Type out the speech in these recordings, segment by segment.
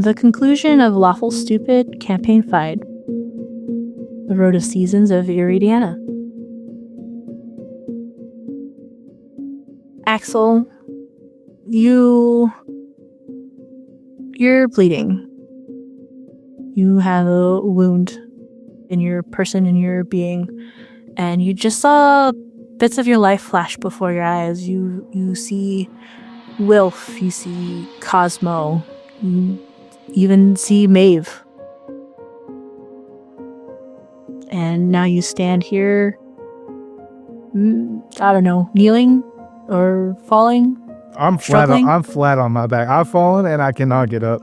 The conclusion of Lawful Stupid Campaign 5. The Road of Seasons of Iridiana. Axel, you're bleeding. You have a wound in your person, in your being, and you just saw bits of your life flash before your eyes. You see Wilf, you see Cosmo, you even see Maeve. And now you stand here, I don't know, kneeling or falling. I'm flat on my back. I've fallen and I cannot get up.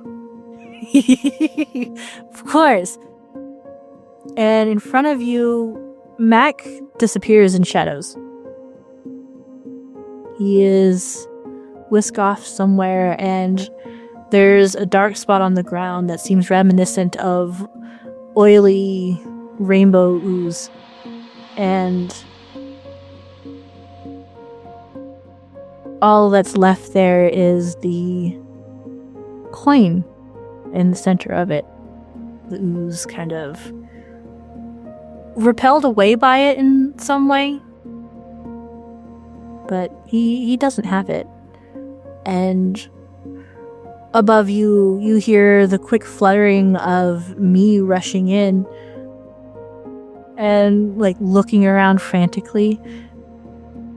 Of course. And in front of you, Mac disappears in shadows. He is whisked off somewhere, and there's a dark spot on the ground that seems reminiscent of oily rainbow ooze. And all that's left there is the coin in the center of it. The ooze kind of repelled away by it in some way. But he doesn't have it. And above you, you hear the quick fluttering of me rushing in and like looking around frantically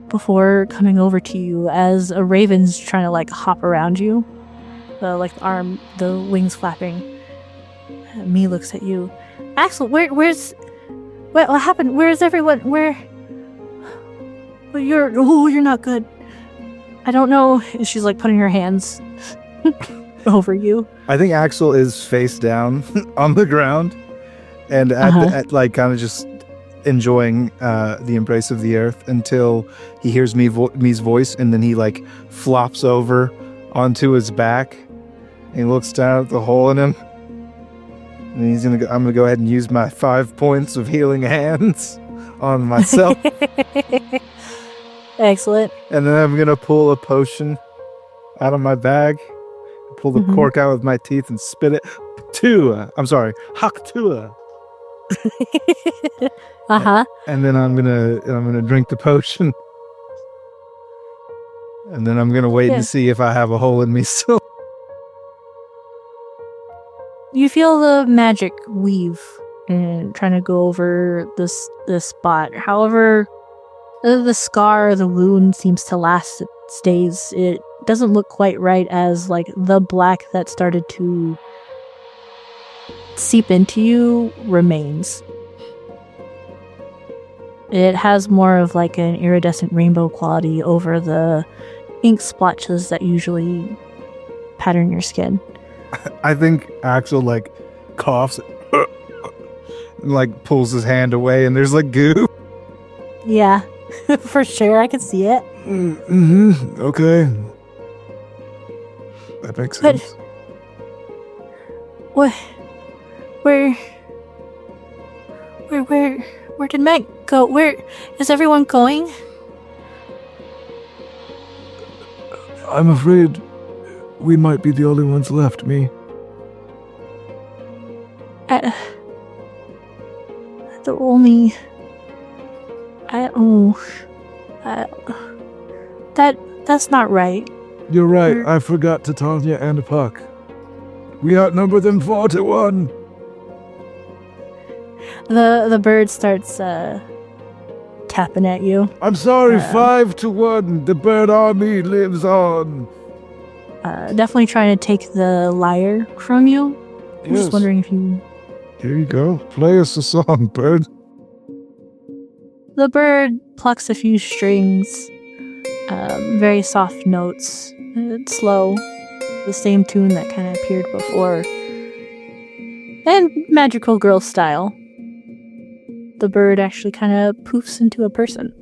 before coming over to you as a raven's trying to like hop around you. The wings flapping. Me looks at you. Axel, what happened? Where's everyone? You're not good. I don't know. She's like putting her hands over you. I think Axel is face down on the ground and at kind of just enjoying the embrace of the earth until he hears me's voice, and then he like flops over onto his back and he looks down at the hole in him. And I'm gonna go ahead and use my 5 points of healing hands on myself. Excellent. And then I'm gonna pull a potion out of my bag, pull the cork out with my teeth, and spit it. Haktua. And then I'm gonna drink the potion, and then I'm gonna wait and see if I have a hole in me still. You feel the magic weave and trying to go over this spot. However, the scar, the wound seems to last. It stays. It doesn't look quite right, as like the black that started to seep into you remains. It has more of like an iridescent rainbow quality over the ink splotches that usually pattern your skin. I think Axel like coughs and like pulls his hand away, and there's like goo. Yeah, for sure. I can see it. Okay. That makes sense. Where did Meg go? Where is everyone going? I'm afraid we might be the only ones left, me. The only... That's not right. You're right, I forgot Titania and Puck. We outnumber them 4-1. The bird starts tapping at you. I'm sorry, 5-1. The bird army lives on. Definitely trying to take the lyre from you. I'm just wondering if you... Here you go. Play us a song, bird. The bird plucks a few strings. Very soft notes. It's slow. The same tune that kind of appeared before. And magical girl style. The bird actually kind of poofs into a person.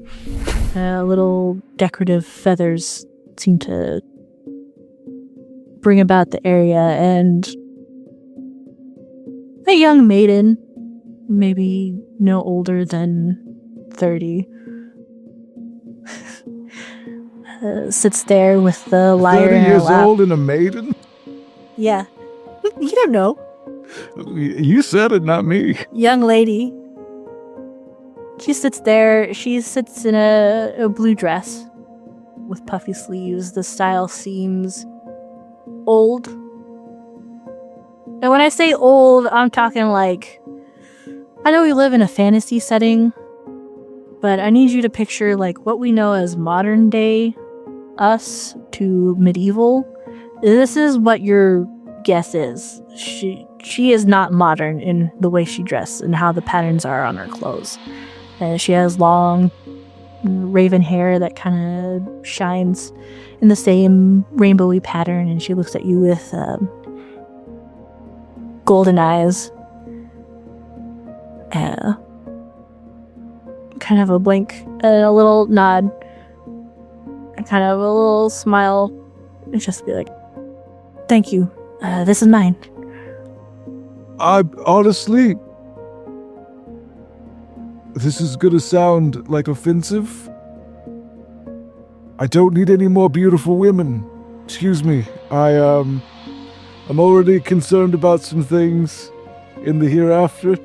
Little decorative feathers seem to bring about the area, and a young maiden, maybe no older than 30, sits there with the lyre 30 in her years lap. old and a maiden? Yeah. You don't know. You said it, not me. Young lady. She sits there. She sits in a blue dress with puffy sleeves. The style seems old. And when I say old, I'm talking like... I know we live in a fantasy setting, but I need you to picture like what we know as modern day us to medieval. This is what your guess is. She is not modern in the way she dresses and how the patterns are on her clothes. And she has long raven hair that kind of shines in the same rainbowy pattern, and she looks at you with golden eyes. Kind of a blink and a little nod and kind of a little smile and just be like, thank you, this is mine. Honestly, this is gonna sound like offensive. I don't need any more beautiful women. Excuse me. I'm already concerned about some things in the hereafter.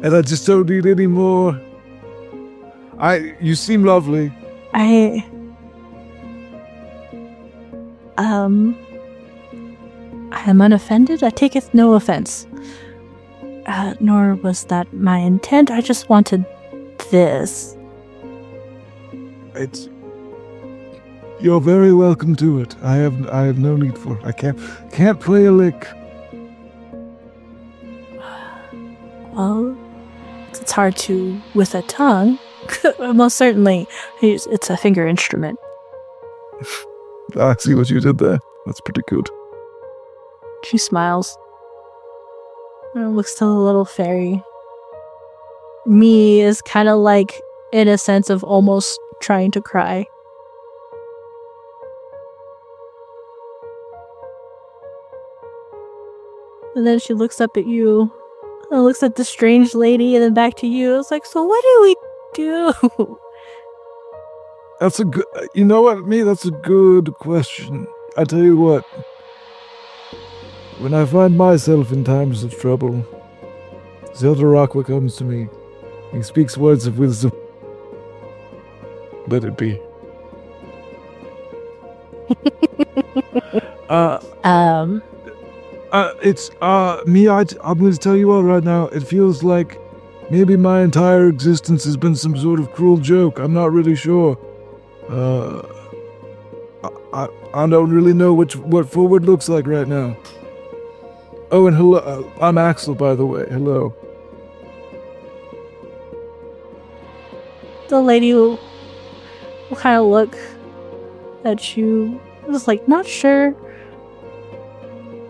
And I just don't need any more. You seem lovely. I am unoffended. I taketh no offense. Nor was that my intent. I just wanted this. You're very welcome to it. I have no need for it. I can't play a lick. Well, it's hard to with a tongue. Most certainly, it's a finger instrument. I see what you did there. That's pretty good. She smiles and looks to the little fairy. Me is kind of like in a sense of almost trying to cry. And then she looks up at you and looks at the strange lady and then back to you. It's like, so what do we do? That's a good... You know what, me? That's a good question. I tell you what. When I find myself in times of trouble, Zeldarakwa comes to me. He speaks words of wisdom. Let it be. It's me. I'm going to tell you all right now. It feels like maybe my entire existence has been some sort of cruel joke. I'm not really sure. I don't really know what forward looks like right now. Oh, and hello. I'm Axel, by the way. Hello. The lady will kind of look at you, just like not sure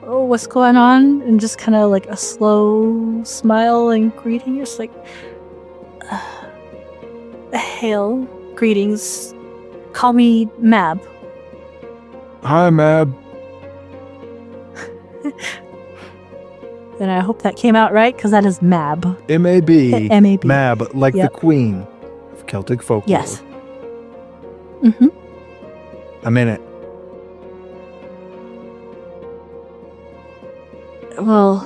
what's going on, and just kind of like a slow smile and greeting. Just like, hail, greetings. Call me Mab. Hi, Mab. And I hope that came out right, because that is Mab. M-A-B. M-A-B. Mab, like the queen of Celtic folklore. Yes. Mm-hmm. I'm in it. Well,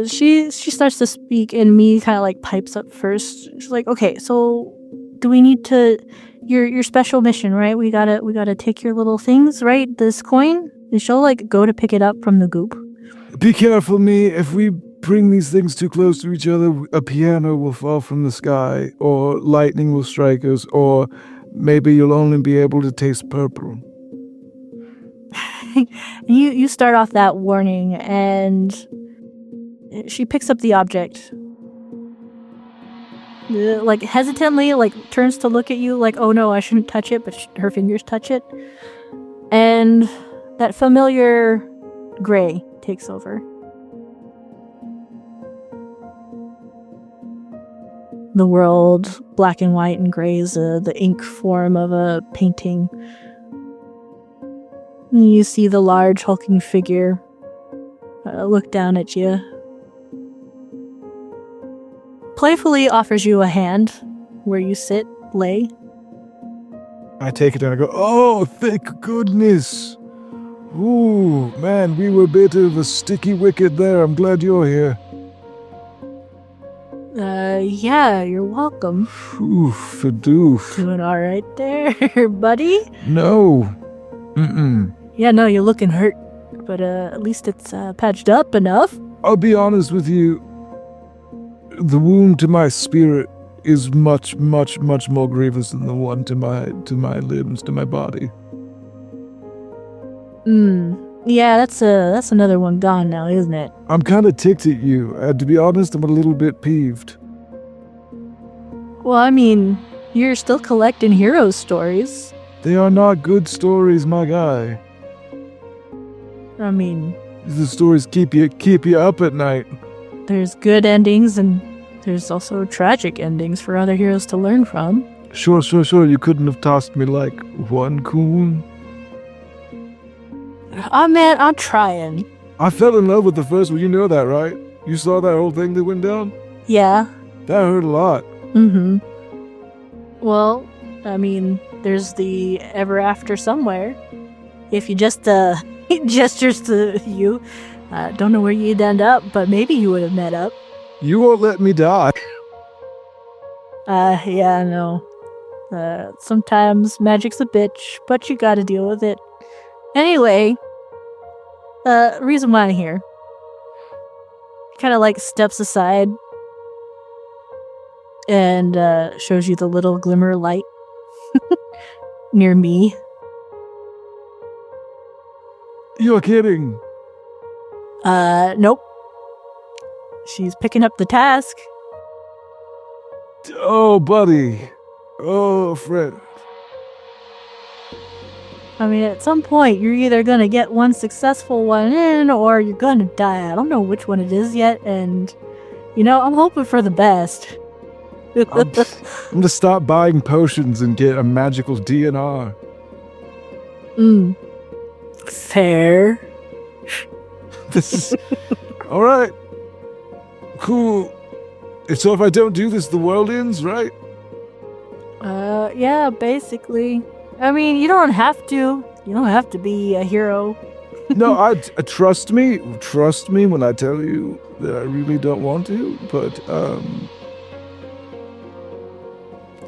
she starts to speak, and me kind of like pipes up first. She's like, okay, so do we need to... Your special mission, right? We gotta take your little things, right? This coin, and she'll like go to pick it up from the goop. Be careful, me. If we bring these things too close to each other, a piano will fall from the sky, or lightning will strike us, or maybe you'll only be able to taste purple. You start off that warning, and she picks up the object. Like hesitantly, like turns to look at you like, oh no, I shouldn't touch it, but her fingers touch it. And that familiar gray takes over. The world, black and white and gray, is the ink form of a painting. You see the large hulking figure look down at you. Playfully offers you a hand where you lay. I take it and I go, oh, thank goodness. Ooh, man, we were a bit of a sticky wicket there. I'm glad you're here. Yeah, you're welcome. Oof, a doof. Doing all right there, buddy? No. Mm-mm. Yeah, no, you're looking hurt. But at least it's patched up enough. I'll be honest with you. The wound to my spirit is much, much, much more grievous than the one to my limbs, to my body. Yeah, that's another one gone now, isn't it? I'm kind of ticked at you. To be honest, I'm a little bit peeved. Well, I mean, you're still collecting hero stories. They are not good stories, my guy. I mean, The stories keep you up at night. there's good endings and there's also tragic endings for other heroes to learn from. Sure. You couldn't have tossed me like one coon. Oh man, I'm trying. I fell in love with the first one. You know that, right? You saw that whole thing that went down? Yeah. That hurt a lot. Mm-hmm. Well, I mean, there's the ever after somewhere. If you just gestures to you, don't know where you'd end up, but maybe you would have met up. You won't let me die. Yeah, I know. Sometimes magic's a bitch, but you gotta deal with it. Anyway, reason why I'm here. Kind of like steps aside and shows you the little glimmer of light near me. You're kidding. Nope. She's picking up the task. Oh, buddy. Oh, friend. I mean, at some point, you're either gonna get one successful one in, or you're gonna die. I don't know which one it is yet, and, I'm hoping for the best. I'm gonna stop buying potions and get a magical DNR. Fair. This is... Alright. Cool. So if I don't do this, the world ends, right? Yeah, basically. I mean, you don't have to. You don't have to be a hero. No, trust me when I tell you that I really don't want to, but,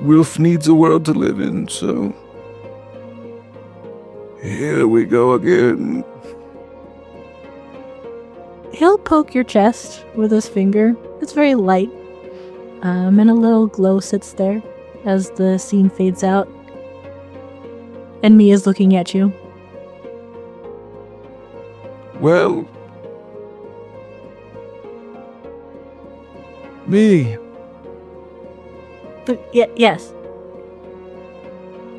Wilf needs a world to live in, so... Here we go again. He'll poke your chest with his finger. It's very light. And a little glow sits there as the scene fades out. And Mia's looking at you. Well... Me. Yes.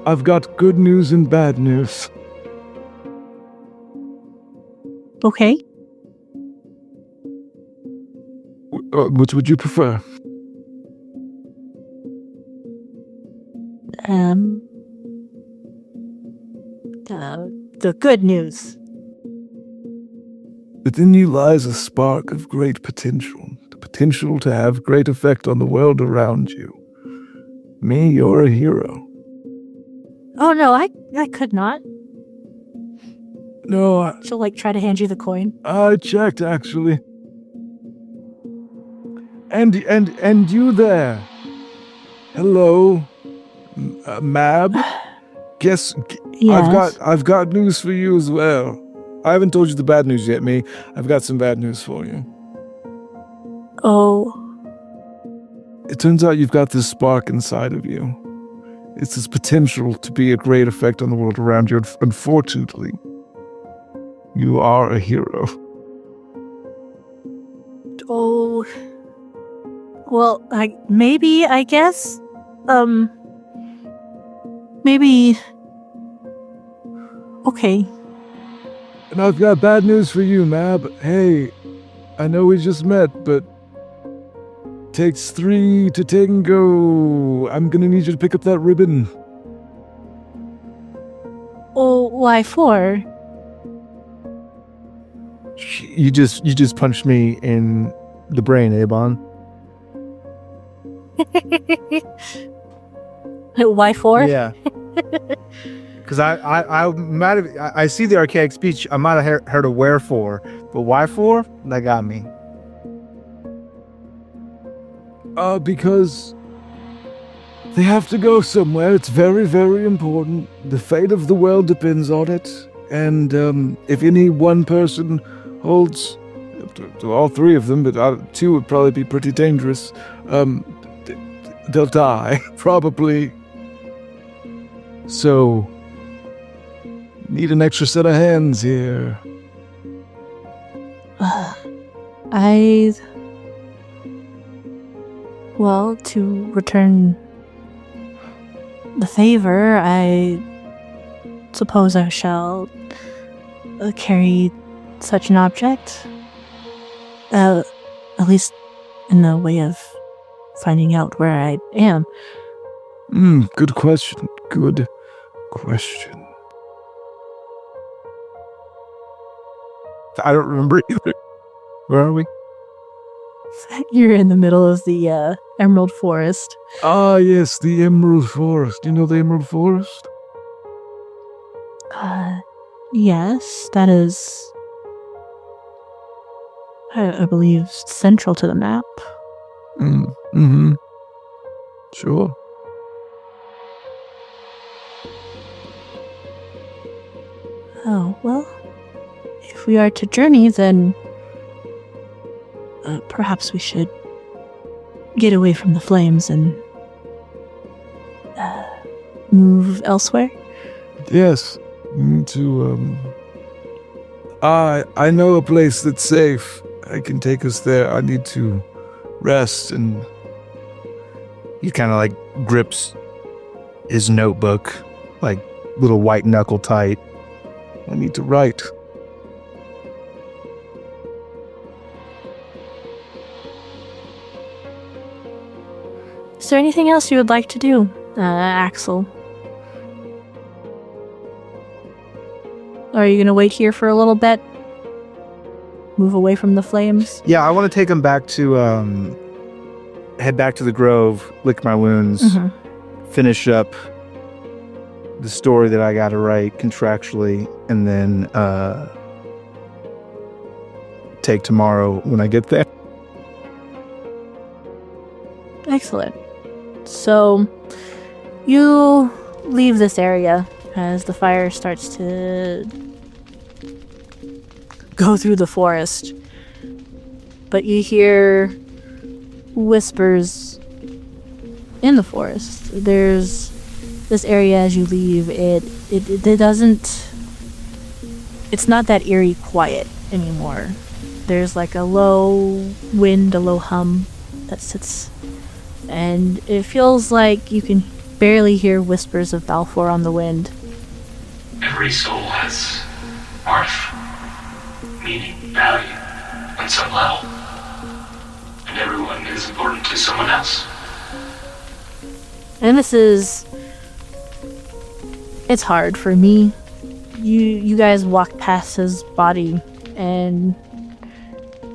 I've got good news and bad news. Okay. Which would you prefer? The good news. Within you lies a spark of great potential. The potential to have great effect on the world around you. Me, you're a hero. Oh no, I could not. No, She'll try to hand you the coin. I checked actually. And you there. Hello, Mab. Guess Yes. I've got news for you as well. I haven't told you the bad news yet, me. I've got some bad news for you. Oh. It turns out you've got this spark inside of you. It's this potential to be a great effect on the world around you. Unfortunately, you are a hero. Oh. Well, I guess. Maybe. Okay. And I've got bad news for you, Mab. Hey, I know we just met, but takes 3 to tango. I'm gonna need you to pick up that ribbon. Oh, why for? You just punched me in the brain, Abon. Why for? Yeah. Because I see the archaic speech. I might have heard a wherefore, but why for? That got me. Because they have to go somewhere. It's very, very important. The fate of the world depends on it. And if any one person holds to all three of them, but two would probably be pretty dangerous, they'll die, probably. So, need an extra set of hands here. Well, to return the favor, I suppose I shall carry such an object. At least in the way of finding out where I am. Good question. Good question. I don't remember either. Where are we? You're in the middle of the Emerald Forest. Ah, yes, the Emerald Forest. You know the Emerald Forest? Yes, that is, I believe, central to the map. Mm-hmm. Sure. Oh, well, if we are to journey, then perhaps we should get away from the flames and move elsewhere. Yes, we need to, I know a place that's safe. I can take us there. I need to rest and... He kind of like grips his notebook, like little white knuckle tight. I need to write. Is there anything else you would like to do, Axel? Or are you going to wait here for a little bit? Move away from the flames? Yeah, I want to take him back to, head back to the grove, lick my wounds, finish up the story that I got to write contractually, and then take tomorrow when I get there. Excellent. So, you leave this area as the fire starts to go through the forest. But you hear whispers in the forest. There's this area as you leave. It doesn't... It's not that eerie quiet anymore. There's like a low wind, a low hum that sits... And it feels like you can barely hear whispers of Balfour on the wind. Every soul has worth, meaning, value, on some level. And everyone is important to someone else. And this is... It's hard for me. You guys walk past his body, and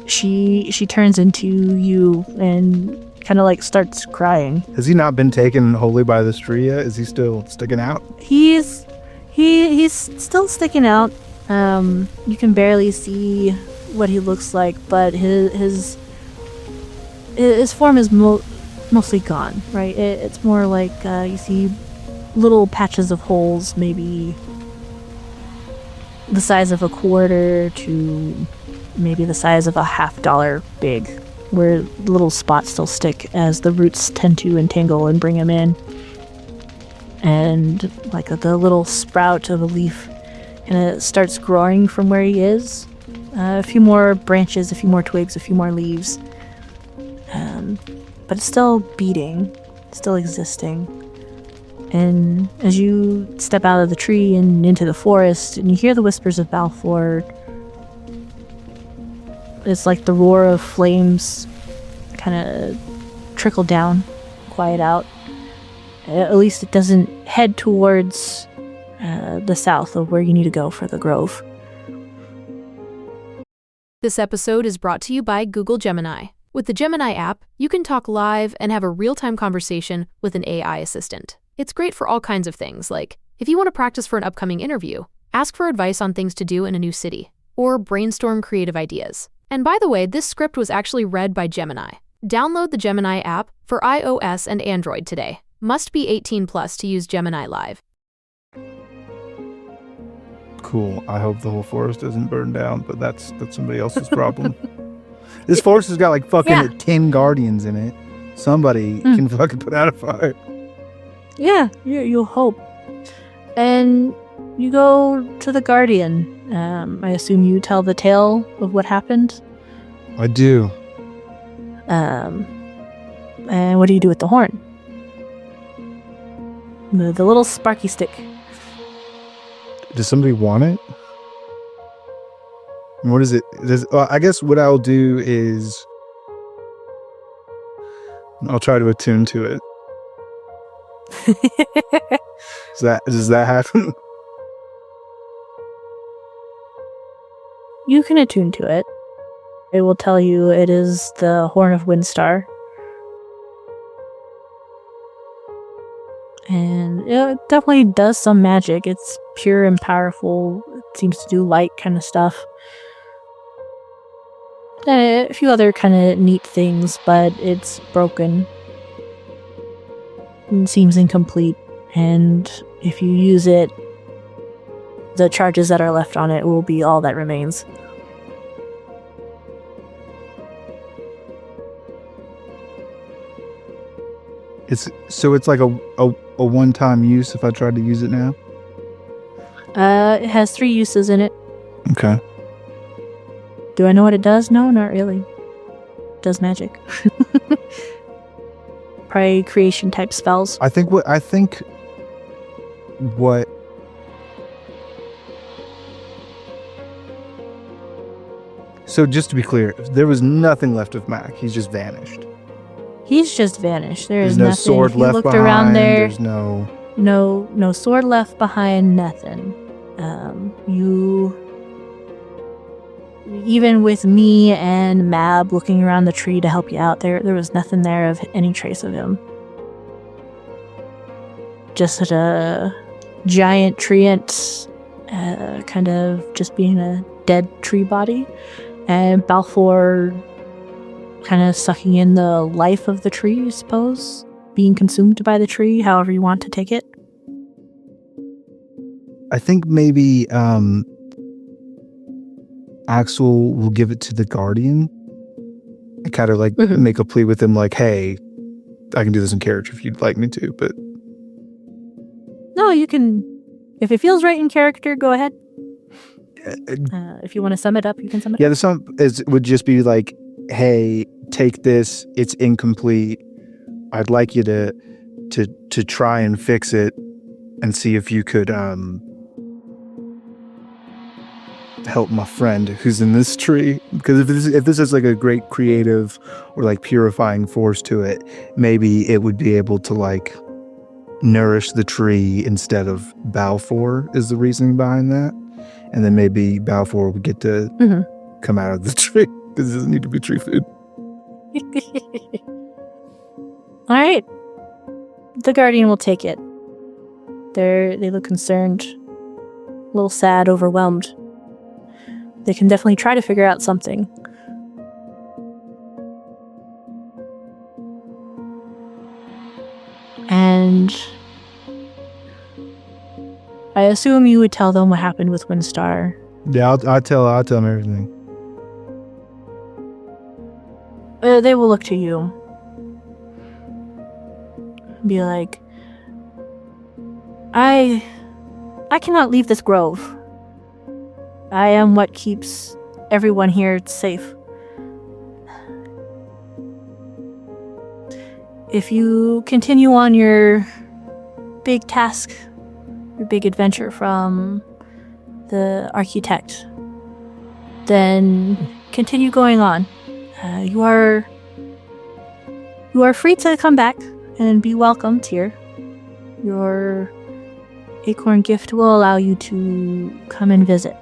she turns into you and kind of like starts crying. Has he not been taken wholly by this tree yet? Is he still sticking out? He's still sticking out. You can barely see what he looks like, but his form is mostly gone, right? It's more like you see little patches of holes, maybe the size of a quarter to maybe the size of a $50 big, where little spots still stick as the roots tend to entangle and bring him in. And like the little sprout of a leaf, and it starts growing from where he is. A few more branches, a few more twigs, a few more leaves. But it's still beating, still existing. And as you step out of the tree and into the forest, and you hear the whispers of Balfour, it's like the roar of flames kind of trickle down, quiet out. At least it doesn't head towards the south of where you need to go for the grove. This episode is brought to you by Google Gemini. With the Gemini app, you can talk live and have a real-time conversation with an AI assistant. It's great for all kinds of things, like if you want to practice for an upcoming interview, ask for advice on things to do in a new city, or brainstorm creative ideas. And by the way, this script was actually read by Gemini. Download the Gemini app for iOS and Android today. Must be 18 plus to use Gemini Live. Cool. I hope the whole forest doesn't burn down, but that's somebody else's problem. This forest has got like fucking 10 guardians in it. Somebody can fucking put out a fire. Yeah, you'll hope. And you go to the guardian. I assume you tell the tale of what happened. I do. And what do you do with the horn? The little sparky stick. Does somebody want it? What is it? I guess what I'll do is I'll try to attune to it. Does that happen? You can attune to it. It will tell you it is the Horn of Windstar. And it definitely does some magic. It's pure and powerful. It seems to do light kind of stuff. And a few other kind of neat things, but it's broken. It seems incomplete. And if you use it, the charges that are left on it will be all that remains. It's like a one-time use if I tried to use it now? It has 3 uses in it. Okay. Do I know what it does? No, not really. It does magic. Probably creation type spells. I think what So just to be clear, there was nothing left of Mac. He's just vanished. He's just vanished. There's no nothing. Sword if you left looked behind. Around there, There's no sword left behind. Nothing. You, even with me and Mab looking around the tree to help you out, there was nothing there of any trace of him. Just a giant treant, kind of just being a dead tree body, and Balfour kind of sucking in the life of the tree, I suppose, being consumed by the tree, however you want to take it. I think maybe Axel will give it to the Guardian and kind of like make a plea with him, like, hey, I can do this in character if you'd like me to, but... No, you can... If it feels right in character, go ahead. If you want to sum it up, you can sum it up. Yeah, the sum would just be like, hey, take this, it's incomplete. I'd like you to try and fix it and see if you could help my friend who's in this tree. Because if this is like a great creative or like purifying force to it, maybe it would be able to like nourish the tree instead of Balfour is the reasoning behind that. And then maybe Balfour would get to come out of the tree because it doesn't need to be tree food. All right. The Guardian will take it. They look concerned, a little sad, overwhelmed. They can definitely try to figure out something. And I assume you would tell them what happened with Windstar. Yeah, I'll tell them everything. They will look to you. Be like, I cannot leave this grove. I am what keeps everyone here safe. If you continue on your big task, your big adventure from the architect, then continue going on. You are free to come back and be welcomed here. Your acorn gift will allow you to come and visit.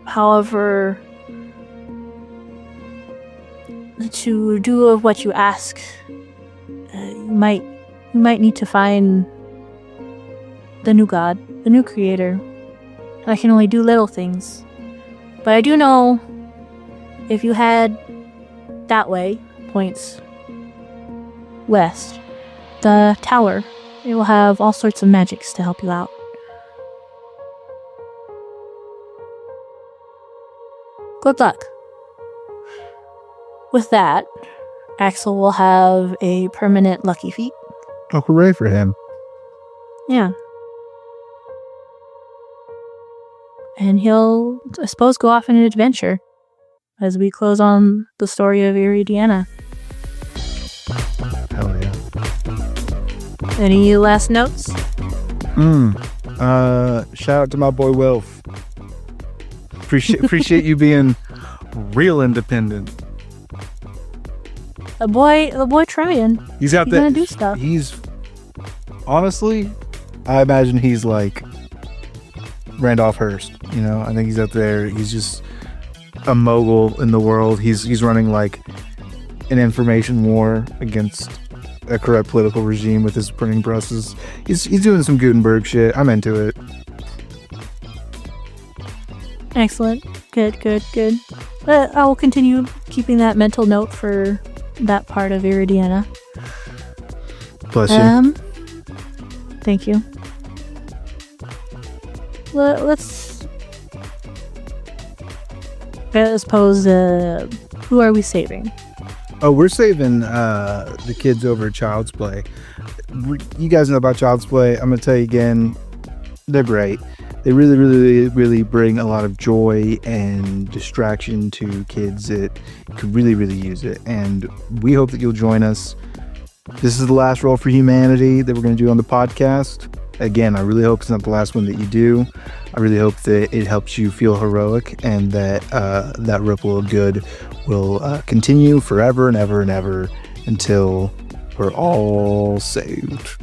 However, to do what you ask, you might need to find the new god, the new creator. I can only do little things. But I do know if you head that way, points west, the tower, it will have all sorts of magics to help you out. Good luck. With that, Axel will have a permanent lucky feat. Oh, hooray for him. Yeah. And he'll, I suppose, go off on an adventure as we close on the story of Iridiana. Hell yeah. Any last notes? Shout out to my boy Wilf. Appreciate you being real independent. The boy trying. He's out there. Gonna do stuff. He's honestly, I imagine he's like Randolph Hearst. You know, I think he's out there. He's just a mogul in the world. He's running like an information war against a corrupt political regime with his printing presses. He's doing some Gutenberg shit. I'm into it. Excellent. Good. I will continue keeping that mental note for that part of Iridiana. Bless you. Thank you. Let's suppose, who are we saving? Oh, we're saving the kids over at Child's Play. You guys know about Child's Play. I'm going to tell you again, they're great. They really bring a lot of joy and distraction to kids that could really use it. And we hope that you'll join us. This is the last Roll for Humanity that we're going to do on the podcast. Again, I really hope it's not the last one that you do. I really hope that it helps you feel heroic and that that ripple of good will continue forever and ever and ever until we're all saved.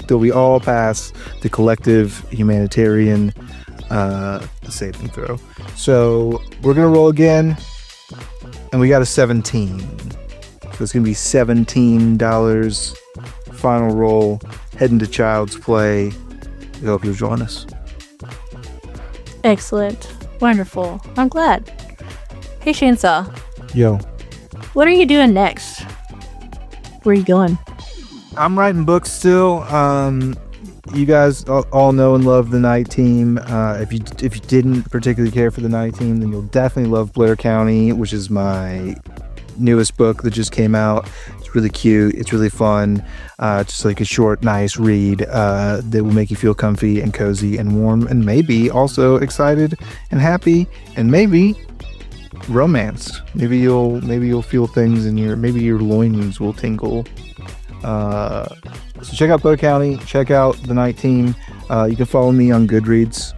Till we all pass the collective humanitarian saving throw. So we're going to roll again, and we got a 17. So it's going to be $17 final roll, heading to Child's Play. We hope you'll join us. Excellent. Wonderful. I'm glad. Hey, Shainsaw. Yo. What are you doing next? Where are you going? I'm writing books still. You guys all know and love the Night Team. If you didn't particularly care for the Night Team, then you'll definitely love Blair County, which is my newest book that just came out. It's really cute. It's really fun. Just like a short, nice read that will make you feel comfy and cozy and warm, and maybe also excited and happy, and maybe romance. Maybe you'll feel things in maybe your loins will tingle. So check out Blair County, check out the Night Team. You can follow me on Goodreads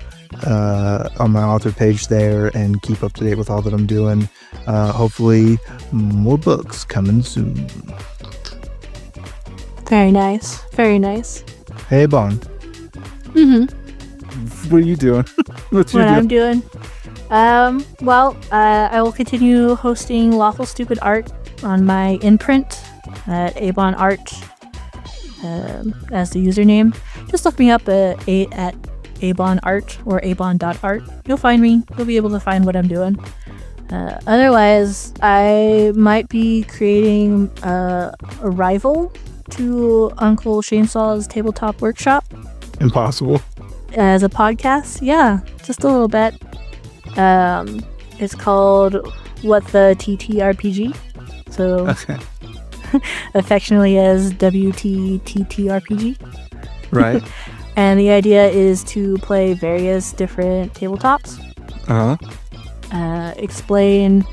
on my author page there and keep up to date with all that I'm doing. Hopefully more books coming soon. Very nice. Hey, Bon. Mm-hmm. What are you doing? What I'm doing? Well, I will continue hosting Lawful Stupid art on my imprint at Abon Art as the username. Just look me up at Abon Art or abon.art. You'll find me. You'll be able to find what I'm doing. Otherwise, I might be creating a rival to Uncle Shainsaw's Tabletop Workshop. Impossible. As a podcast. Yeah, just a little bit. It's called What the TTRPG. So Okay. affectionately as WTTTRPG. Right. And the idea is to play various different tabletops. Explain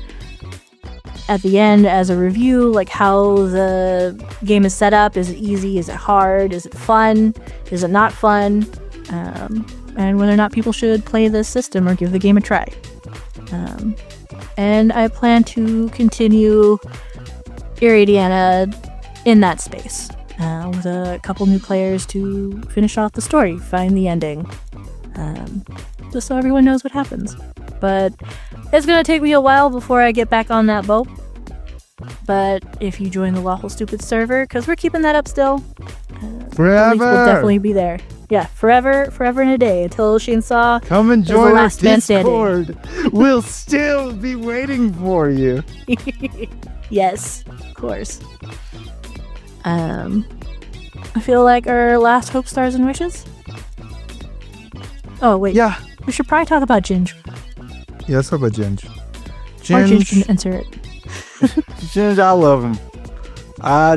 at the end as a review, like how the game is set up. Is it easy? Is it hard? Is it fun? Is it not fun? And whether or not people should play this system or give the game a try. And I plan to continue Iridiana in that space with a couple new players to finish off the story, find the ending, just so everyone knows what happens. But it's going to take me a while before I get back on that boat. But if you join the Lawful Stupid server, because we're keeping that up still, Forever. the links will definitely be there. Yeah, forever and a day until Shainsaw Come and is the join our last man standing. Discord. We'll still be waiting for you. Yes, of course. I feel like our last hope, stars, and wishes. Oh wait, Yeah. we should probably talk about Ginge. Yeah, let's talk about Ginge. Or Ginge can answer it. Ginge, I love him. I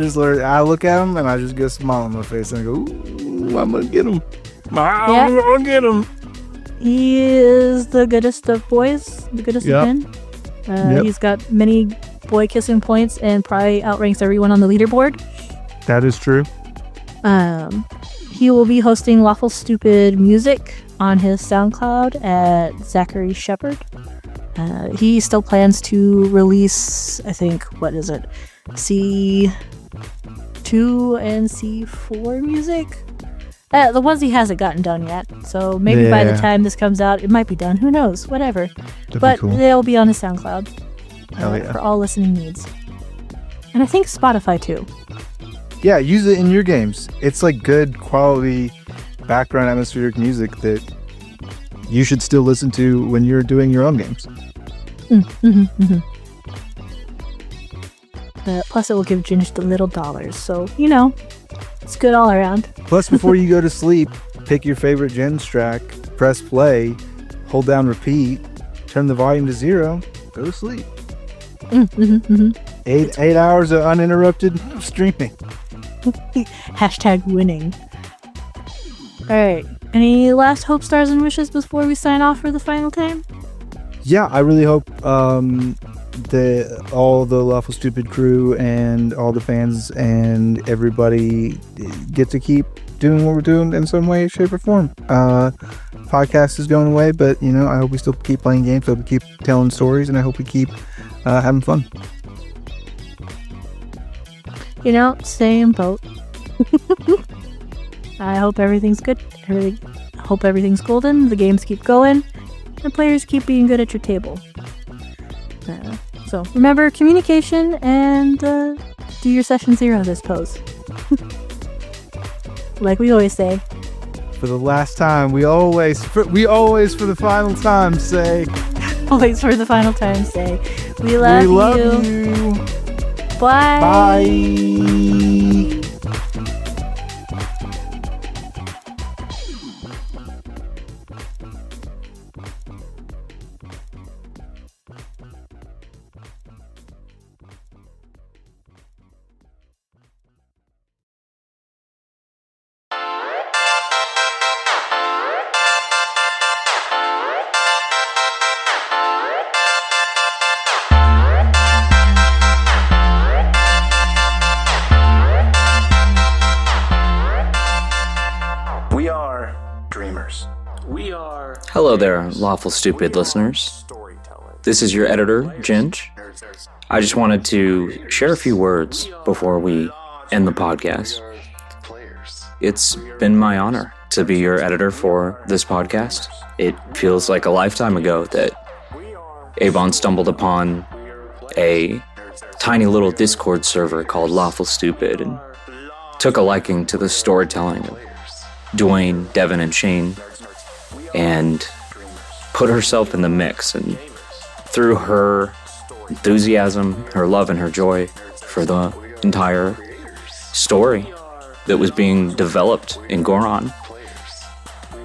look at him and I just get a smile on my face and I go, ooh, I'm gonna get him. I'm gonna get him. He is the goodest of boys, the goodest of men. He's got many boy kissing points and probably outranks everyone on the leaderboard. That is true. He will be hosting Lawful Stupid music on his SoundCloud at Zachary Shepard. He still plans to release, I think, what is it? C2 and C4 music? The ones he hasn't gotten done yet. So maybe by the time this comes out, it might be done. Who knows? Whatever. But cool. they'll be on his SoundCloud For all listening needs. And I think Spotify too. Yeah, use it in your games. It's like good quality background atmospheric music that you should still listen to when you're doing your own games. Plus, it will give Ginge the little dollars. So, it's good all around. Plus, before you go to sleep, pick your favorite Ginge track, press play, # down repeat, turn the volume to 0, go to sleep. 8 hours of uninterrupted streaming. #winning. Alright. Any last hope, stars, and wishes before we sign off for the final time? Yeah, I really hope all the Lawful Stupid crew and all the fans and everybody get to keep doing what we're doing in some way, shape, or form. Podcast is going away, but I hope we still keep playing games. I hope we keep telling stories, and I hope we keep having fun. Same boat. I hope everything's good. I hope everything's golden. The games keep going. The players keep being good at your table. So remember communication and do your session 0 this pose. Like we always say. For the last time, we always for the final time say. Always for the final time say. We love you. Bye. Bye. Hello there, Lawful Stupid listeners. This is your editor, Ginge. I just wanted to share a few words before we end the podcast. It's been my honor to be your editor for this podcast. It feels like a lifetime ago that Avon stumbled upon a tiny little Discord server called Lawful Stupid and took a liking to the storytelling of Dwayne, Devin, and Shane, and put herself in the mix, and through her enthusiasm, her love, and her joy for the entire story that was being developed in Goron,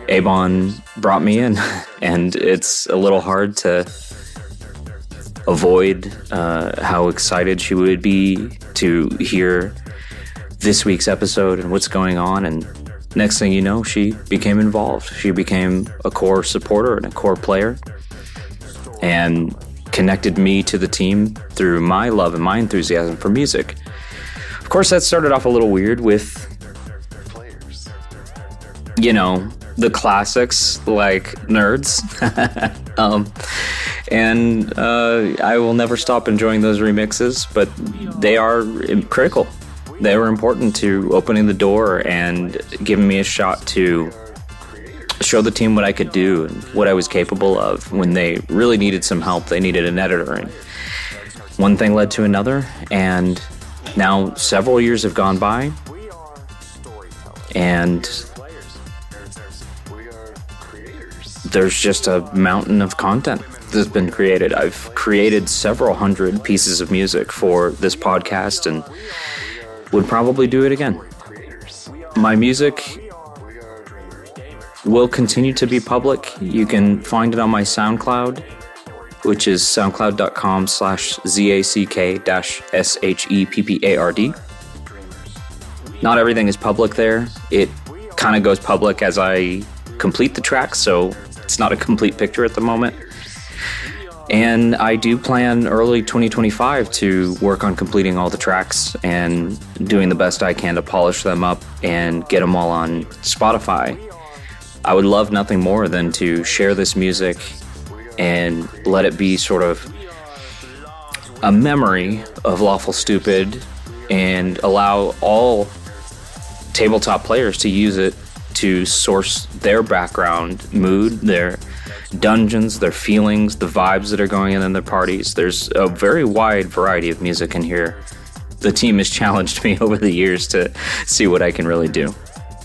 Avon brought me in, and it's a little hard to avoid how excited she would be to hear this week's episode and what's going on. And next thing you know, she became involved. She became a core supporter and a core player, and connected me to the team through my love and my enthusiasm for music. Of course, that started off a little weird with, the classics like Nerds. And I will never stop enjoying those remixes, but they are critical. They were important to opening the door and giving me a shot to show the team what I could do and what I was capable of when they really needed some help. They needed an editor. And, one thing led to another, and now several years have gone by, and there's just a mountain of content that's been created. I've created several hundred pieces of music for this podcast and would probably do it again. My music will continue to be public. You can find it on my SoundCloud, which is soundcloud.com/ZACK-SHEPPARD. Not everything is public there. It kind of goes public as I complete the track, so it's not a complete picture at the moment. And I do plan early 2025 to work on completing all the tracks and doing the best I can to polish them up and get them all on Spotify. I would love nothing more than to share this music and let it be sort of a memory of Lawful Stupid and allow all tabletop players to use it to source their background, mood, their dungeons, their feelings, the vibes that are going on in their parties. There's a very wide variety of music in here. The team has challenged me over the years to see what I can really do.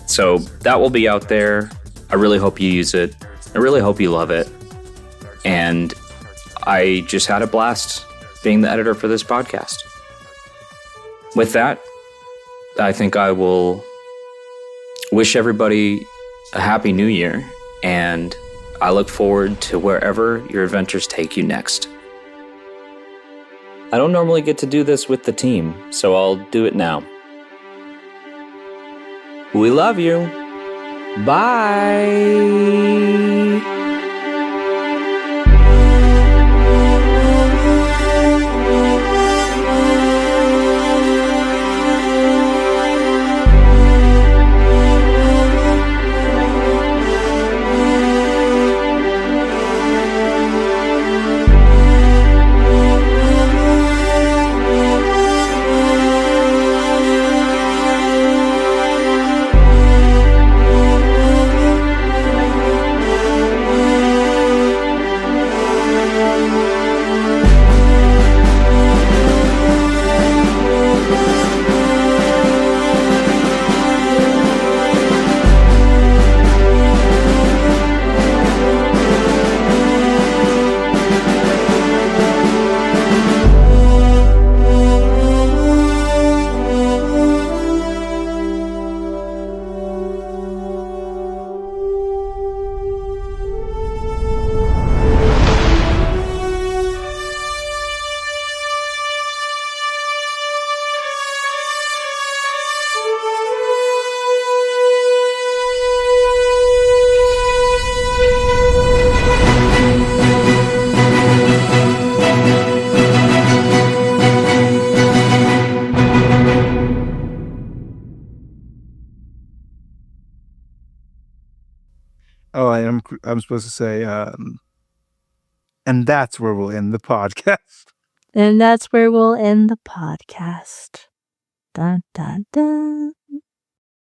So that will be out there. I really hope you use it. I really hope you love it. And I just had a blast being the editor for this podcast. With that, I think I will wish everybody a happy new year, and I look forward to wherever your adventures take you next. I don't normally get to do this with the team, so I'll do it now. We love you. Bye. Oh, I'm supposed to say, and that's where we'll end the podcast. And that's where we'll end the podcast. Dun, dun, dun.